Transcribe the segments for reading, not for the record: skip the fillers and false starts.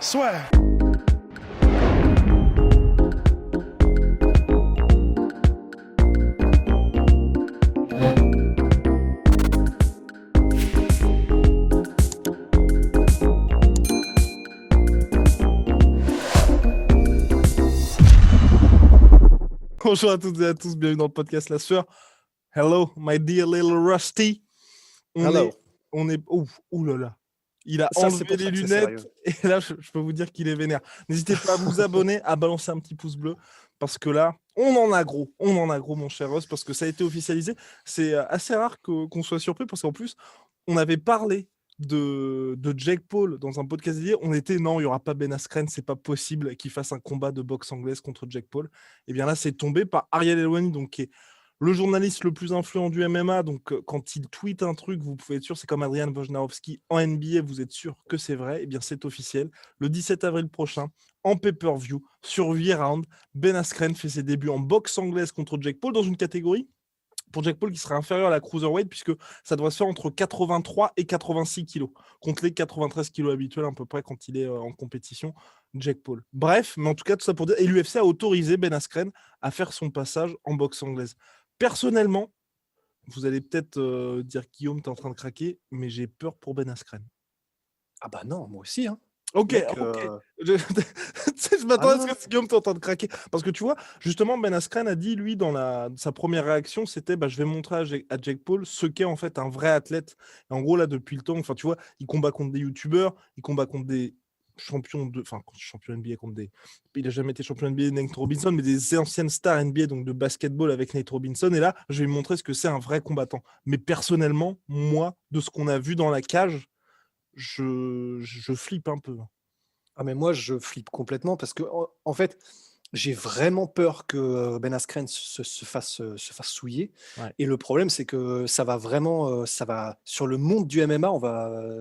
Swear. Bonjour à toutes et à tous, bienvenue dans le podcast La Sueur. Hello, my dear little Rusty. Hello. Ouh là là. Il a Ça, c'est enlevé pour les ça que c'est lunettes sérieux. et là, je peux vous dire qu'il est vénère. N'hésitez pas à vous abonner, à balancer un petit pouce bleu parce que là, on en a gros, mon cher Ross, parce que ça a été officialisé. C'est assez rare qu'on soit surpris parce qu'en plus, on avait parlé de Jake Paul dans un podcast d'hier. On était non, il n'y aura pas Ben Askren, c'est pas possible qu'il fasse un combat de boxe anglaise contre Jake Paul. Et bien là, c'est tombé par Ariel Helwani, donc qui est le journaliste le plus influent du MMA. Donc quand il tweet un truc, vous pouvez être sûr, c'est comme Adrian Wojnarowski en NBA, vous êtes sûr que c'est vrai. Et bien c'est officiel. Le 17 avril prochain, en pay-per-view, sur 8 rounds, Ben Askren fait ses débuts en boxe anglaise contre Jake Paul dans une catégorie pour Jake Paul qui sera inférieur à la cruiserweight puisque ça doit se faire entre 83 et 86 kilos contre les 93 kilos habituels à peu près quand il est en compétition, Jake Paul. Bref, mais en tout cas tout ça pour dire, et l'UFC a autorisé Ben Askren à faire son passage en boxe anglaise. Personnellement, vous allez peut-être dire Guillaume, t'es en train de craquer, mais j'ai peur pour Ben Askren. Ah bah non, moi aussi. Hein. Ok, Mec, je m'attends à ce non. que Guillaume t'es en train de craquer. Parce que tu vois, justement, Ben Askren a dit, lui, dans sa première réaction, c'était je vais montrer à Jake Paul ce qu'est en fait un vrai athlète. Et en gros, là, depuis le temps, enfin, tu vois, il combat contre des youtubeurs, il combat contre des champion NBA contre des. Il a jamais été champion NBA, Nate Robinson, mais des anciennes stars NBA, donc de basketball avec Nate Robinson. Et là, je vais lui montrer ce que c'est un vrai combattant. Mais personnellement, moi, de ce qu'on a vu dans la cage, je flippe un peu. Ah mais moi je flippe complètement parce que en fait j'ai vraiment peur que Ben Askren se fasse souiller. Ouais. Et le problème c'est que ça va vraiment ça va sur le monde du MMA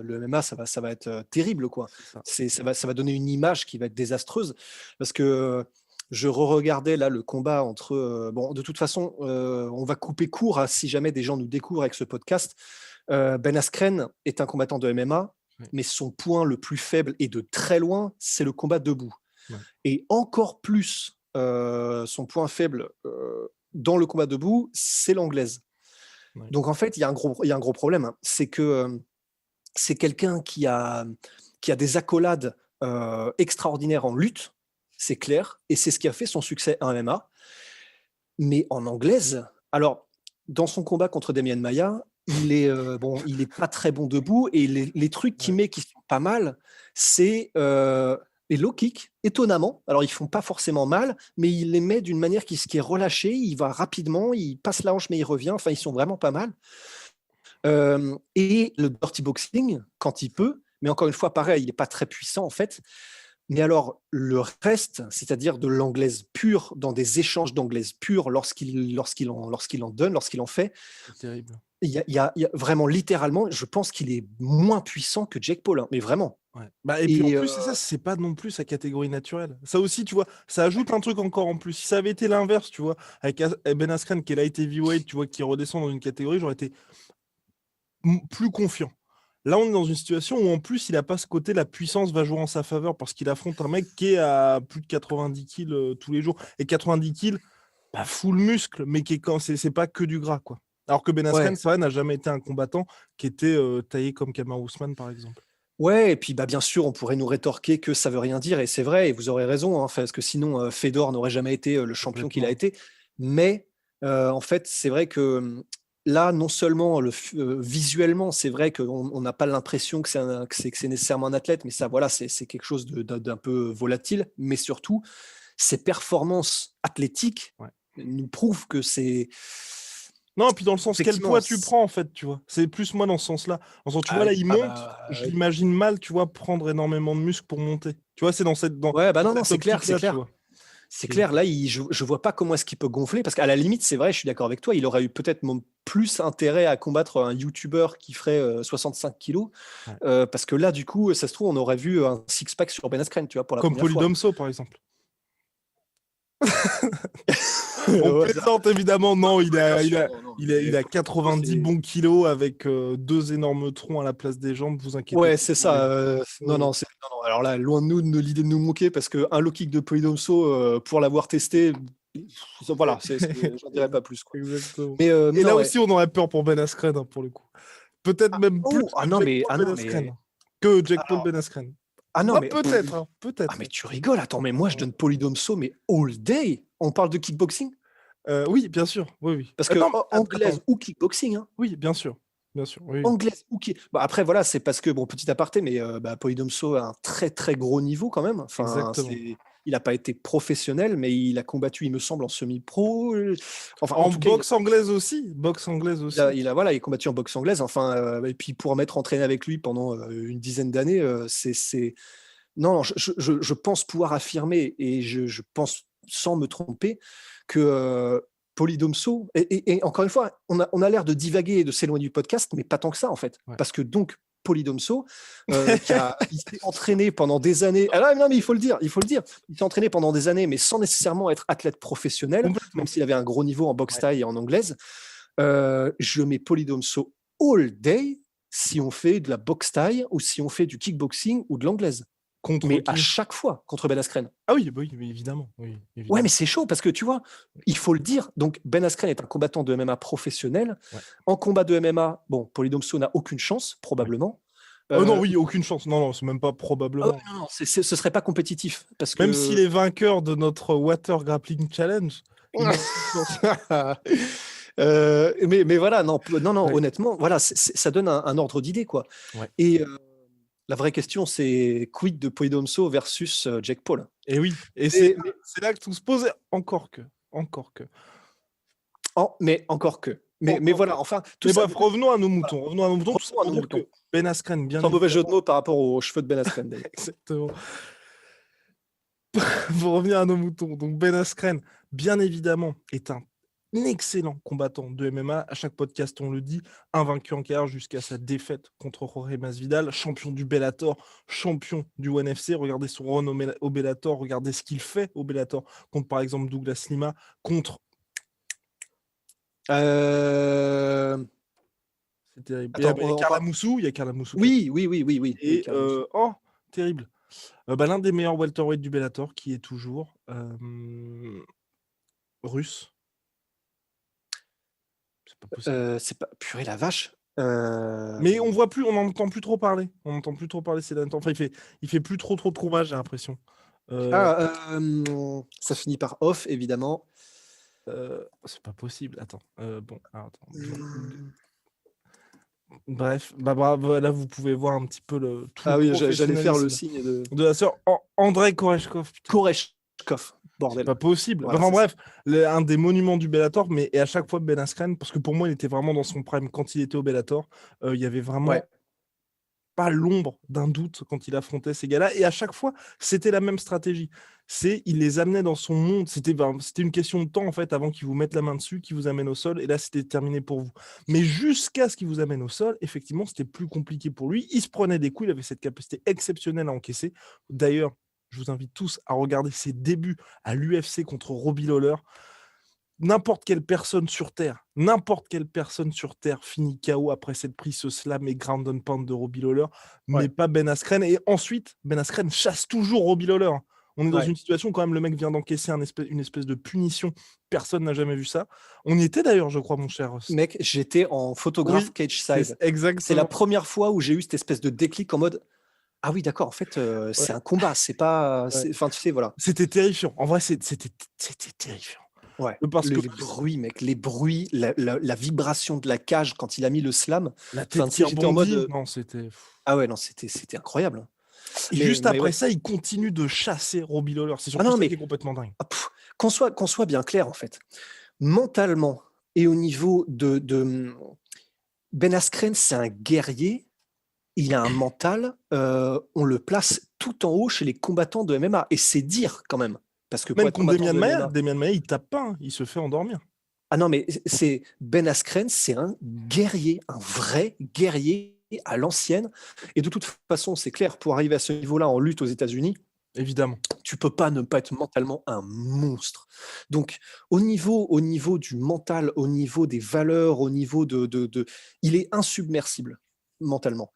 le MMA ça va être terrible quoi. Ça va donner une image qui va être désastreuse parce que je re-regardais là le combat entre bon de toute façon on va couper court si jamais des gens nous découvrent avec ce podcast. Ben Askren est un combattant de MMA. Ouais. Mais son point le plus faible et de très loin, c'est le combat debout. Ouais. Et encore plus, son point faible dans le combat debout, c'est l'anglaise. Ouais. Donc en fait, il y a un gros problème. Hein. C'est que c'est quelqu'un qui a des accolades extraordinaires en lutte, c'est clair, et c'est ce qui a fait son succès en MMA. Mais en anglaise, alors, dans son combat contre Demian Maia, il est pas très bon debout et les trucs qu'il met qui sont pas mal, c'est les low kicks, étonnamment. Alors, ils font pas forcément mal, mais il les met d'une manière qui est relâchée. Il va rapidement, il passe la hanche, mais il revient. Enfin, ils sont vraiment pas mal. Et le dirty boxing, quand il peut, mais encore une fois, pareil, il n'est pas très puissant en fait. Mais alors, le reste, c'est-à-dire de l'anglaise pure, dans des échanges d'anglaise pure, lorsqu'il en donne, lorsqu'il en fait, c'est terrible. Il y a vraiment, littéralement, je pense qu'il est moins puissant que Jake Paul, hein, mais vraiment. Ouais. Et puis en plus, c'est ça, c'est pas non plus sa catégorie naturelle. Ça aussi, tu vois, ça ajoute un truc encore en plus. Si ça avait été l'inverse, tu vois, avec Ben Askren qui est light heavyweight, tu vois, qui redescend dans une catégorie, j'aurais été plus confiant. Là, on est dans une situation où en plus, il n'a pas ce côté, la puissance va jouer en sa faveur parce qu'il affronte un mec qui est à plus de 90 kills tous les jours. Et 90 kills, full muscle, mais qui est c'est pas que du gras, quoi. Alors que Ben Askren, ça n'a jamais été un combattant qui était taillé comme Kamaru Usman, par exemple. Ouais, et puis bien sûr, on pourrait nous rétorquer que ça veut rien dire, et c'est vrai, et vous aurez raison, hein, parce que sinon, Fedor n'aurait jamais été le champion qu'il a été. Mais en fait, c'est vrai que là, non seulement visuellement, c'est vrai qu'on n'a pas l'impression que c'est nécessairement un athlète, mais ça, voilà, c'est quelque chose d'un peu volatile, mais surtout, ses performances athlétiques nous prouvent que c'est... Non, puis dans le sens, quel poids tu prends, en fait, tu vois. C'est plus moi dans ce sens-là. En sens, tu vois, là, il monte, je l'imagine mal, tu vois, prendre énormément de muscles pour monter. Tu vois, c'est dans cette... c'est clair, c'est clair. C'est clair, là, je vois pas comment est-ce qu'il peut gonfler, parce qu'à la limite, c'est vrai, je suis d'accord avec toi, il aurait eu peut-être plus intérêt à combattre un YouTuber qui ferait 65 kilos, parce que là, du coup, ça se trouve, on aurait vu un six-pack sur Ben Askren, tu vois, pour la première fois. Comme Paulie Domso, par exemple. On Ouais, plaisante évidemment, non, il bien a, il sûr, a, non, non. il a, il Mais a Paulo Domso, 90 bons kilos avec 2 énormes troncs à la place des jambes, vous inquiétez ouais, pas c'est pour lui. ça. Non, Oui. non, non, non. Alors là, loin de nous de l'idée de nous moquer, parce qu'un low kick de Polydomso, pour l'avoir testé, voilà, j'en dirais pas plus, quoi. Exactement. Mais Et non, là ouais. aussi, on aurait peur pour Ben Askren, hein, pour le coup. Peut-être même plus Oh, que Jake Paul ah Ben non, Askren. mais Que Jake Paul alors, Ben Askren. ah non, Ah, mais peut-être, hein, ah, peut-être. mais tu rigoles. Attends, mais moi, je donne Polydomso, mais all day. On parle de kickboxing? Oui, bien sûr. Oui, oui. Parce que Non, attends. anglaise ou kickboxing, hein. Oui, bien sûr. Bien sûr. Oui, oui. Anglaise ou qui. Bah, après, voilà, c'est parce que, bon, petit aparté, mais bah, Polydomso a un très très gros niveau quand même. Enfin, Exactement. il n'a pas été professionnel, mais il a combattu, il me semble, en semi-pro. Enfin, en En tout cas, boxe anglaise aussi. Boxe anglaise aussi. voilà, il a combattu en boxe anglaise. Enfin, et puis pour m'être entraîné avec lui pendant une dizaine d'années, non, je pense pouvoir affirmer, et je pense sans me tromper, que Polydomso, et encore une fois, on a l'air de divaguer et de s'éloigner du podcast, mais pas tant que ça en fait. Ouais. Parce que donc, Polydomso, il s'est entraîné pendant des années. Alors, non, mais il faut le dire. Il s'est entraîné pendant des années, mais sans nécessairement être athlète professionnel, Complètement. même s'il avait un gros niveau en boxe Ouais. thaï et en anglaise. Je mets Polydomso all day si on fait de la boxe thaï ou si on fait du kickboxing ou de l'anglaise. Contre Mais qui? à chaque fois contre Ben Askren. Ah oui, oui, évidemment. Oui, Ouais, évidemment. mais c'est chaud parce que tu vois, il faut le dire. Donc Ben Askren est un combattant de MMA professionnel. Ouais. En combat de MMA, bon, Polydomso n'a aucune chance, probablement. Oh non, oui, aucune chance. Non, non, c'est même pas probablement. Ah ouais, non, ce serait pas compétitif. Parce Même que... s'il est vainqueur de notre Water Grappling Challenge, il n'a aucune chance. mais voilà, non, Ouais. honnêtement, voilà, ça donne un ordre d'idée, quoi. Ouais. Et la vraie question, c'est quid de Polydomso versus Jake Paul. Et oui, et Mais- c'est là que tout se pose. Encore que. mais encore que. Mais Encore voilà, que. enfin, tout Mais ça. bref, revenons à nos moutons. Tout ça Revenons à pour nos dire que moutons. Ben Askren, bien Sans mauvais jeu de évidemment. mots par rapport aux cheveux de Ben Askren, d'ailleurs. Exactement. Pour revenir à nos moutons, donc Ben Askren, bien évidemment, est un excellent combattant de MMA. À chaque podcast, on le dit, invaincu en carrière jusqu'à sa défaite contre Jorge Masvidal, champion du Bellator, champion du ONE FC. Regardez son run au Bellator, regardez ce qu'il fait au Bellator contre, par exemple, Douglas Lima, contre... C'est terrible. Attends, Il y a Carla Moussou, oui. Et, terrible. L'un des meilleurs welterweight du Bellator, qui est toujours russe. C'est pas possible. C'est pas... Purée, la vache. Mais on n'en entend plus trop parler. Ces derniers temps. Enfin, il fait plus trop de combats, j'ai l'impression. Ça finit par off, évidemment. C'est pas possible. Attends. Attends. Bref, là vous pouvez voir un petit peu le tout. Ah oui, j'allais faire le signe de la sœur Andrei Koreshkov. Koreshkov, bordel. C'est pas possible. Voilà, enfin bref, un des monuments du Bellator, mais et à chaque fois Ben Askren, parce que pour moi il était vraiment dans son prime quand il était au Bellator. Il y avait vraiment pas l'ombre d'un doute quand il affrontait ces gars-là, et à chaque fois c'était la même stratégie. Il les amenait dans son monde. C'était une question de temps en fait avant qu'ils vous mettent la main dessus, qu'ils vous amènent au sol, et là c'était terminé pour vous. Mais jusqu'à ce qu'il vous amène au sol, effectivement c'était plus compliqué pour lui. Il se prenait des coups, il avait cette capacité exceptionnelle à encaisser. D'ailleurs, je vous invite tous à regarder ses débuts à l'UFC contre Robbie Lawler. N'importe quelle personne sur Terre finit KO après s'être pris ce slam et ground and pound de Robbie Lawler, mais pas Ben Askren. Et ensuite, Ben Askren chasse toujours Robbie Lawler. On est dans une situation quand même, le mec vient d'encaisser une espèce de punition. Personne n'a jamais vu ça. On y était d'ailleurs, je crois, mon cher Ross. Mec, j'étais en photographe cage side. C'est la première fois où j'ai eu cette espèce de déclic en mode ah oui, d'accord, en fait, c'est un combat, c'est pas... Enfin, tu sais, voilà. C'était terrifiant. En vrai, c'était terrifiant. Ouais, parce que les bruits, mec, les bruits, la vibration de la cage quand il a mis le slam. La tête qui rebondit, en mode... Non, c'était... Ah ouais, non, c'était incroyable. Et juste après ça, il continue de chasser Robbie Lawler. C'est surtout ça qui est complètement dingue. Qu'on soit bien clair, en fait. Mentalement et au niveau de Ben Askren, c'est un guerrier. Il a un mental. On le place tout en haut chez les combattants de MMA. Et c'est dire, quand même. Parce que même contre Demian Maia, il tape pas, hein, il se fait endormir. Ah non, mais Ben Askren, c'est un guerrier, un vrai guerrier à l'ancienne. Et de toute façon, c'est clair, pour arriver à ce niveau-là en lutte aux États-Unis, évidemment, tu peux pas ne pas être mentalement un monstre. Donc, au niveau du mental, au niveau des valeurs, au niveau il est insubmersible mentalement.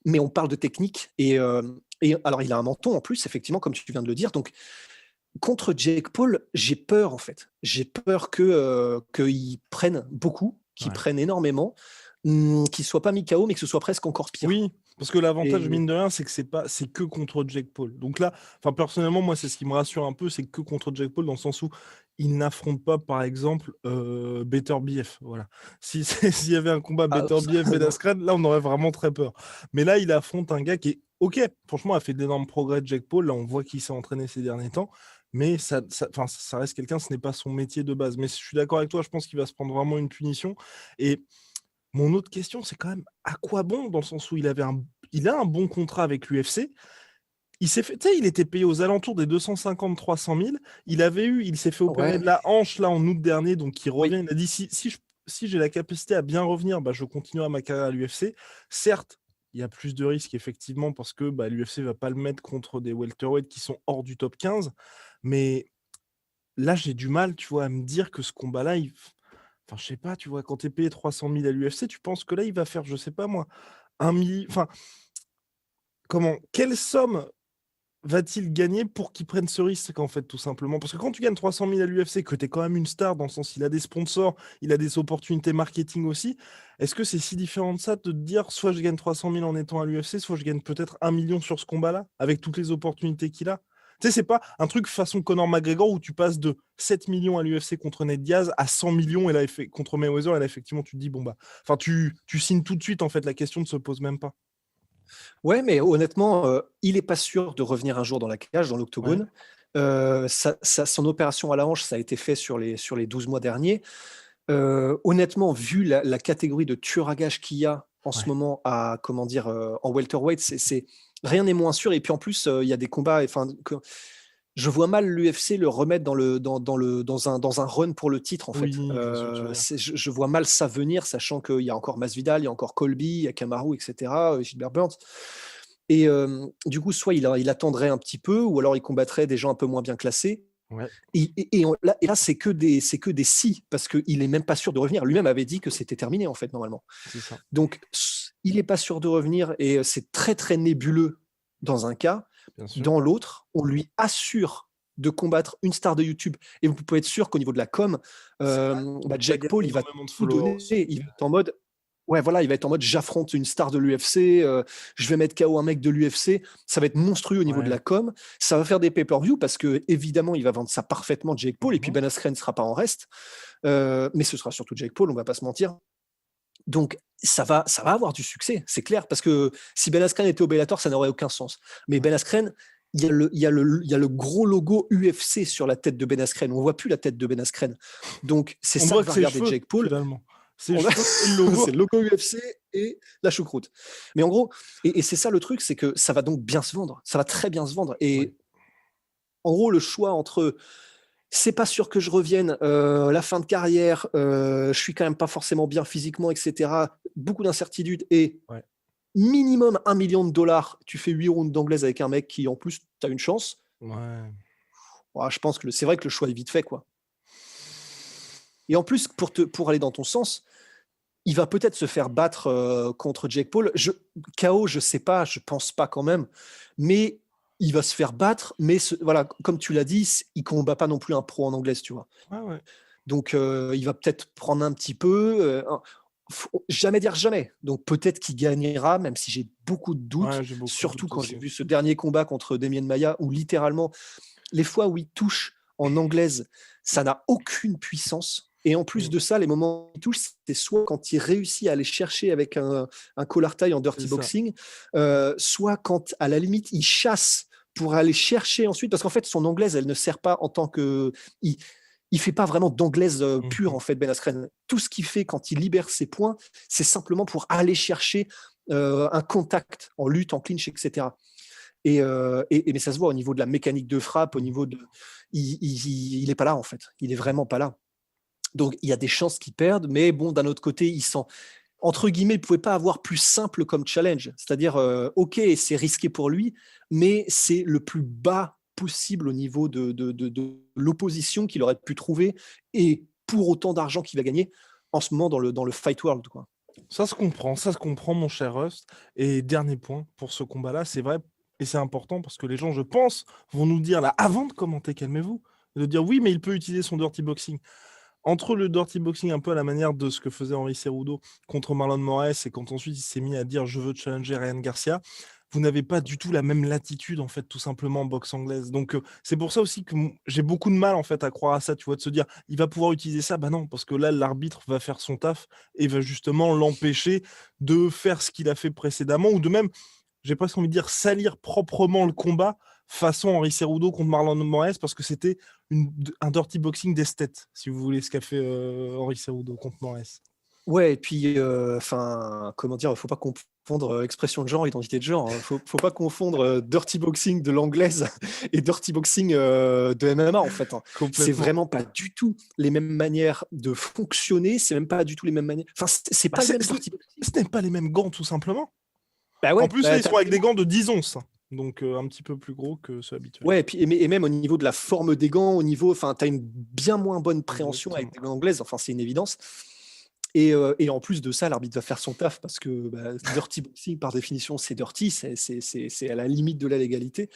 Mais on parle de technique et alors il a un menton en plus, effectivement, comme tu viens de le dire. Donc, contre Jake Paul, j'ai peur en fait. J'ai peur qu'il prenne beaucoup, qu'il prenne énormément, qu'il soit pas mis KO, mais que ce soit presque encore pire. Oui, parce que l'avantage, Et- mine de rien, c'est que c'est que contre Jake Paul. Donc là, personnellement, moi, c'est ce qui me rassure un peu, c'est que contre Jake Paul, dans le sens où il n'affronte pas, par exemple, Better BF. Voilà. S'il y avait un combat Ah, Better BF Ben Askren, là, on aurait vraiment très peur. Mais là, il affronte un gars qui est OK. Franchement, a fait d'énormes progrès de Jake Paul. Là, on voit qu'il s'est entraîné ces derniers temps. Mais ça reste quelqu'un, ce n'est pas son métier de base. Mais je suis d'accord avec toi, je pense qu'il va se prendre vraiment une punition. Et mon autre question, c'est quand même à quoi bon, dans le sens où il a un bon contrat avec l'UFC. Il s'est fait, tu sais, il était payé aux alentours des 250-300 000. Il s'est fait opérer de la hanche là en août dernier, donc il revient. Il a dit si j'ai la capacité à bien revenir, bah, je continuerai ma carrière à l'UFC. Certes, il y a plus de risques effectivement parce que bah, l'UFC va pas le mettre contre des welterweights qui sont hors du top 15. Mais là, j'ai du mal, tu vois, à me dire que ce combat-là, enfin, je sais pas, tu vois, quand tu es payé 300 000 à l'UFC, tu penses que là, il va faire, je sais pas moi, 1 million. Enfin, quelle somme va-t-il gagner pour qu'il prenne ce risque, en fait, tout simplement? Parce que quand tu gagnes 300 000 à l'UFC, que tu es quand même une star, dans le sens il a des sponsors, il a des opportunités marketing aussi, est-ce que c'est si différent de ça de te dire soit je gagne 300 000 en étant à l'UFC, soit je gagne peut-être 1 million sur ce combat-là, avec toutes les opportunités qu'il a? Tu sais, c'est pas un truc façon Conor McGregor où tu passes de 7 millions à l'UFC contre Ned Diaz à 100 millions et là, contre Mayweather, et là, effectivement, tu te dis, bon, bah, enfin, tu signes tout de suite, en fait, la question ne se pose même pas. Ouais, mais honnêtement, il n'est pas sûr de revenir un jour dans la cage, dans l'octogone. Son opération à la hanche, ça a été fait sur les 12 mois derniers. Honnêtement, vu la catégorie de tueur à gages qu'il y a en ce moment en welterweight, rien n'est moins sûr. Et puis en plus, il y a des combats. Je vois mal l'UFC le remettre dans un run pour le titre, en fait. Oui, je vois ce que tu veux dire. Je vois mal ça venir, sachant qu'il y a encore Masvidal, il y a encore Colby, il y a Kamaru, etc., Gilbert Burns. Et du coup, soit il attendrait un petit peu, ou alors il combattrait des gens un peu moins bien classés. Ouais. Et là, c'est que des si, parce qu'il n'est même pas sûr de revenir. Lui-même avait dit que c'était terminé, en fait, normalement. C'est ça. Donc, il n'est pas sûr de revenir, et c'est très, très nébuleux dans un cas. Dans l'autre, on lui assure de combattre une star de YouTube. Et vous pouvez être sûr qu'au niveau de la com, Jake Paul, il va tout donner. Il va être en mode, il va être en mode j'affronte une star de l'UFC, je vais mettre KO un mec de l'UFC. Ça va être monstrueux au niveau de la com. Ça va faire des pay-per-view parce que évidemment, il va vendre ça parfaitement, Jake Paul. Et puis Ben Askren ne sera pas en reste. Mais ce sera surtout Jake Paul, on va pas se mentir. Donc, ça va avoir du succès, c'est clair, parce que si Ben Askren était au Bellator, ça n'aurait aucun sens. Mais Ben Askren, il y a le gros logo UFC sur la tête de Ben Askren. On ne voit plus la tête de Ben Askren. Donc, c'est ça que va regarder Jake Paul. Finalement. C'est le logo UFC et la choucroute. Mais en gros, et c'est ça le truc, c'est que ça va donc bien se vendre. Ça va très bien se vendre. Et en gros, le choix entre c'est pas sûr que je revienne, la fin de carrière, je suis quand même pas forcément bien physiquement, etc. Beaucoup d'incertitudes et minimum $1 million, tu fais 8 rounds d'anglaise avec un mec qui en plus tu as une chance. Je pense que c'est vrai que le choix est vite fait, quoi. Et en plus, pour aller dans ton sens, il va peut-être se faire battre contre Jake Paul. KO, je sais pas, je pense pas quand même, mais il va se faire battre, mais voilà, comme tu l'as dit, il combat pas non plus un pro en anglaise, tu vois. Donc, il va peut-être prendre un petit peu. Faut jamais dire jamais. Donc, peut-être qu'il gagnera, même si j'ai beaucoup de doutes. Surtout quand j'ai vu ce dernier combat contre Demian Maia, où littéralement, les fois où il touche en anglaise, ça n'a aucune puissance. Et en plus de ça, les moments où il touche, c'est soit quand il réussit à aller chercher avec un collar tie en dirty boxing, soit quand, à la limite, il chasse pour aller chercher ensuite. Parce qu'en fait, son anglaise, elle ne sert pas en tant que... Il fait pas vraiment d'anglaise pure, en fait, Ben Askren. Tout ce qu'il fait quand il libère ses points, c'est simplement pour aller chercher un contact en lutte, en clinch, etc. Mais ça se voit au niveau de la mécanique de frappe, au niveau de... Il n'est pas là, en fait. Il est vraiment pas là. Donc, il y a des chances qu'ils perdent, mais bon, d'un autre côté, ils sont, entre guillemets, il ne pouvait pas avoir plus simple comme challenge. C'est-à-dire, OK, c'est risqué pour lui, mais c'est le plus bas possible au niveau de l'opposition qu'il aurait pu trouver et pour autant d'argent qu'il va gagner en ce moment dans le Fight World, quoi. Ça se comprend, mon cher Rust. Et dernier point pour ce combat-là, c'est vrai, et c'est important parce que les gens, je pense, vont nous dire là, avant de commenter, calmez-vous, de dire oui, mais il peut utiliser son dirty boxing. Entre le dirty boxing un peu à la manière de ce que faisait Henry Cejudo contre Marlon Moraes et quand ensuite il s'est mis à dire je veux challenger Ryan Garcia, vous n'avez pas du tout la même latitude en fait tout simplement en boxe anglaise. Donc c'est pour ça aussi que j'ai beaucoup de mal en fait à croire à ça, tu vois, de se dire il va pouvoir utiliser ça, bah non, parce que là l'arbitre va faire son taf et va justement l'empêcher de faire ce qu'il a fait précédemment ou de même, j'ai presque envie de dire salir proprement le combat façon Henry Cejudo contre Marlon Moraes parce que c'était un dirty boxing d'esthète, si vous voulez, ce qu'a fait Henry Cejudo contre Moraes. Ouais, et puis, comment dire, faut pas confondre expression de genre, identité de genre. Faut pas confondre dirty boxing de l'anglaise et dirty boxing de MMA, en fait. C'est Complètement. vraiment pas du tout les mêmes manières de fonctionner, c'est même pas du tout les mêmes manières. Enfin, c'est Bah, pas le même dirty boxing. ce n'est pas les mêmes gants, tout simplement. Bah En ouais, plus, là, ils sont avec des gants de 10 onces, donc un petit peu plus gros que ceux habituels. ouais, et même au niveau de la forme des gants, au niveau, enfin, t'as une bien moins bonne préhension avec des gants anglaises, enfin, c'est une évidence. Et en plus de ça, l'arbitre va faire son taf parce que dirty boxing, par définition, c'est dirty, c'est à la limite de la légalité.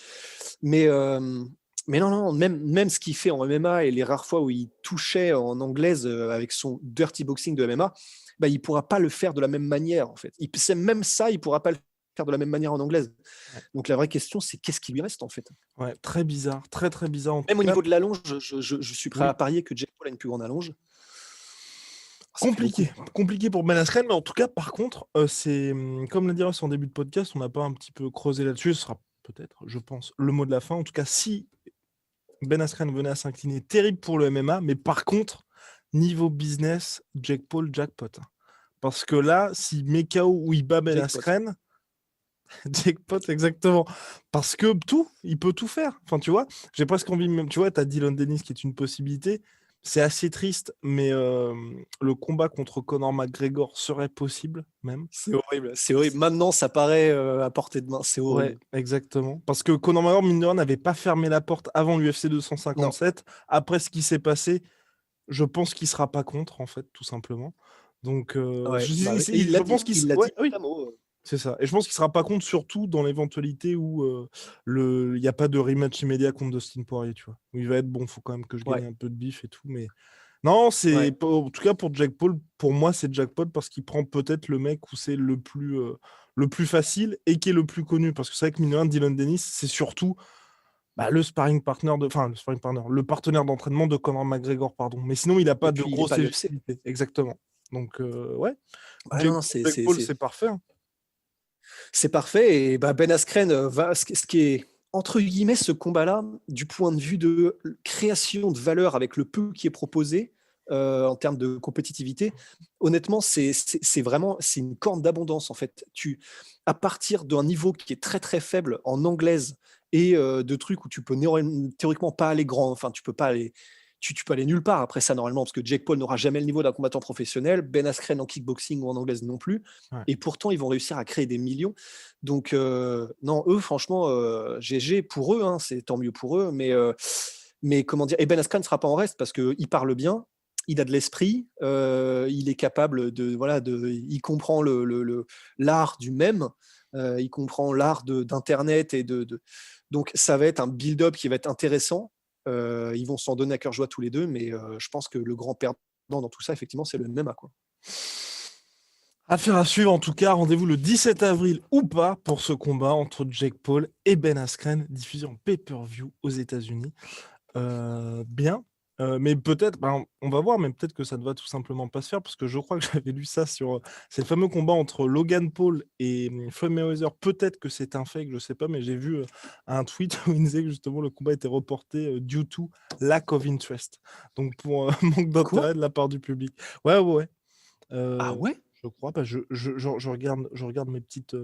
Mais non, même ce qu'il fait en MMA et les rares fois où il touchait en anglaise avec son dirty boxing de MMA, il ne pourra pas le faire de la même manière, en fait. Même ça, il ne pourra pas le faire de la même manière en anglaise. Ouais. Donc la vraie question, c'est qu'est-ce qui lui reste, en fait. Ouais, très bizarre, très très bizarre. Même au niveau de l'allonge, je suis prêt à parier que Jake Paul a une plus grande allonge. Compliqué pour Ben Askren, mais en tout cas, par contre, c'est comme l'a dit Ross en début de podcast, on n'a pas un petit peu creusé là-dessus, ce sera peut-être, je pense, le mot de la fin. En tout cas, si Ben Askren venait à s'incliner, terrible pour le MMA, mais par contre, niveau business, Jake Paul, jackpot. Parce que là, si Mekao ou il bat Ben Askren, jackpot, exactement. Parce que il peut tout faire. Enfin, tu vois, j'ai presque envie, même, tu vois, tu as Dylan Dennis qui est une possibilité. C'est assez triste, mais le combat contre Conor McGregor serait possible, même. C'est horrible, c'est horrible. Maintenant, ça paraît à portée de main, c'est horrible. Ouais, exactement. Parce que Conor McGregor, mine de rien, n'avait pas fermé la porte avant l'UFC 257. Non. Après ce qui s'est passé, je pense qu'il ne sera pas contre, en fait, tout simplement. Donc, je pense qu'il l'a dit. Oui. C'est ça. Et je pense qu'il ne sera pas contre, surtout dans l'éventualité où il n'y a pas de rematch immédiat contre Dustin Poirier, tu vois. Où il va être bon, il faut quand même que je gagne un peu de bif et tout. Mais non, en tout cas pour Jake Paul, pour moi, c'est Jake Paul parce qu'il prend peut-être le mec où c'est le plus facile et qui est le plus connu. Parce que c'est vrai que mine Dylan Dennis, c'est surtout le sparring partner le partenaire d'entraînement de Conor McGregor, pardon. Mais sinon, il n'a pas de grosse légitimité. Exactement. Donc, ouais. Jake Paul, c'est parfait. Hein. C'est parfait. Et Ben Askren ce qui est, entre guillemets, ce combat-là, du point de vue de création de valeur avec le peu qui est proposé en termes de compétitivité, honnêtement, c'est une corne d'abondance, en fait. À partir d'un niveau qui est très, très faible en anglaise et de trucs où tu peux théoriquement pas aller grand, enfin, tu peux pas aller... Tu peux aller nulle part après ça normalement parce que Jake Paul n'aura jamais le niveau d'un combattant professionnel, Ben Askren en kickboxing ou en anglaise non plus, et pourtant ils vont réussir à créer des millions. Donc non, eux franchement GG pour eux, hein, c'est tant mieux pour eux, mais comment dire, et Ben Askren ne sera pas en reste parce qu'il parle bien, il a de l'esprit, il est capable il comprend l'art du même, il comprend l'art d'internet et donc ça va être un build-up qui va être intéressant. Ils vont s'en donner à cœur joie tous les deux, mais je pense que le grand perdant dans tout ça, effectivement, c'est le MMA, quoi. Affaire à suivre, en tout cas, rendez-vous le 17 avril ou pas pour ce combat entre Jake Paul et Ben Askren, diffusé en pay-per-view aux États-Unis. Bien. Mais peut-être, on va voir, mais peut-être que ça ne va tout simplement pas se faire, parce que je crois que j'avais lu ça sur... C'est le fameux combat entre Logan Paul et Floyd Mayweather. Peut-être que c'est un fake, je ne sais pas, mais j'ai vu un tweet où il disait que justement le combat était reporté due to lack of interest. Donc pour manque d'intérêt de la part du public. Ouais. Ah ouais? Je crois, je regarde mes petites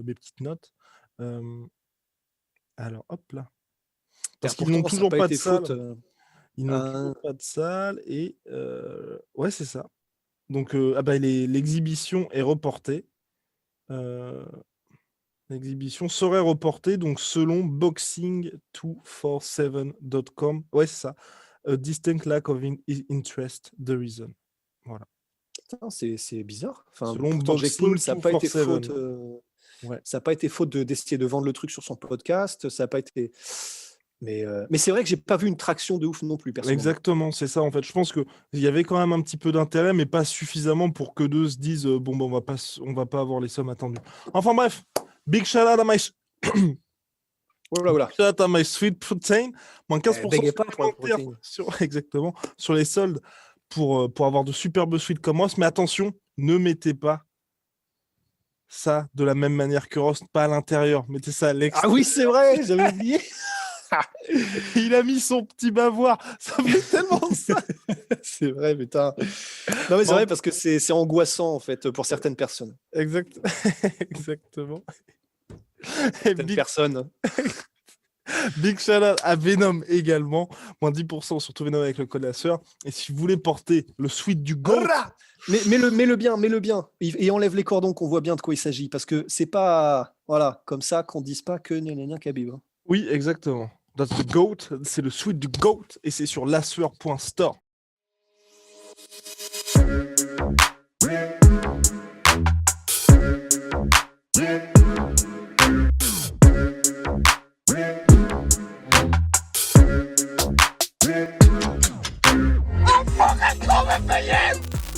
notes. Alors, hop là. Parce qu'ils n'ont toujours pas de salle. Ils n'ont toujours pas de salle et ouais, c'est ça. Donc l'exhibition est reportée. L'exhibition serait reportée, donc selon boxing247.com. Ouais, c'est ça. A distinct lack of interest, the reason. Voilà. Putain, c'est bizarre. Enfin, Selon pourtant, Jake Paul, ça n'a pas été faute. Ouais. Ça n'a pas été faute d'essayer de vendre le truc sur son podcast. Ça n'a pas été. Mais c'est vrai que j'ai pas vu une traction de ouf non plus, personnellement. Exactement, c'est ça en fait. Je pense qu'il y avait quand même un petit peu d'intérêt, mais pas suffisamment pour que deux se disent bon, on va pas avoir les sommes attendues. Enfin bref, big shout out à my Voilà. shout out à my sweet protein, moins 15% supplémentaire exactement sur les soldes pour avoir de superbes suites comme Ross. Mais attention, ne mettez pas ça de la même manière que Ross, pas à l'intérieur. Mettez ça à l'extérieur. Ah oui, c'est vrai, j'avais oublié. Il a mis son petit bavoir. Ça fait tellement ça. C'est vrai, putain. Non, mais c'est vrai parce que c'est angoissant, en fait, pour certaines personnes. Exactement. Certaines personnes. Big shout out à Venom également. Moins 10% sur tout Venom avec le code de la sueur. Et si vous voulez porter le sweat du GOAT. Mais mets-le bien. Et enlève les cordons qu'on voit bien de quoi il s'agit. Parce que c'est pas comme ça qu'on ne dise pas que gna Khabib. Oui, exactement. That's the GOAT. C'est le sweat du GOAT. Et c'est sur lasueur.store. I'm fucking coming for you!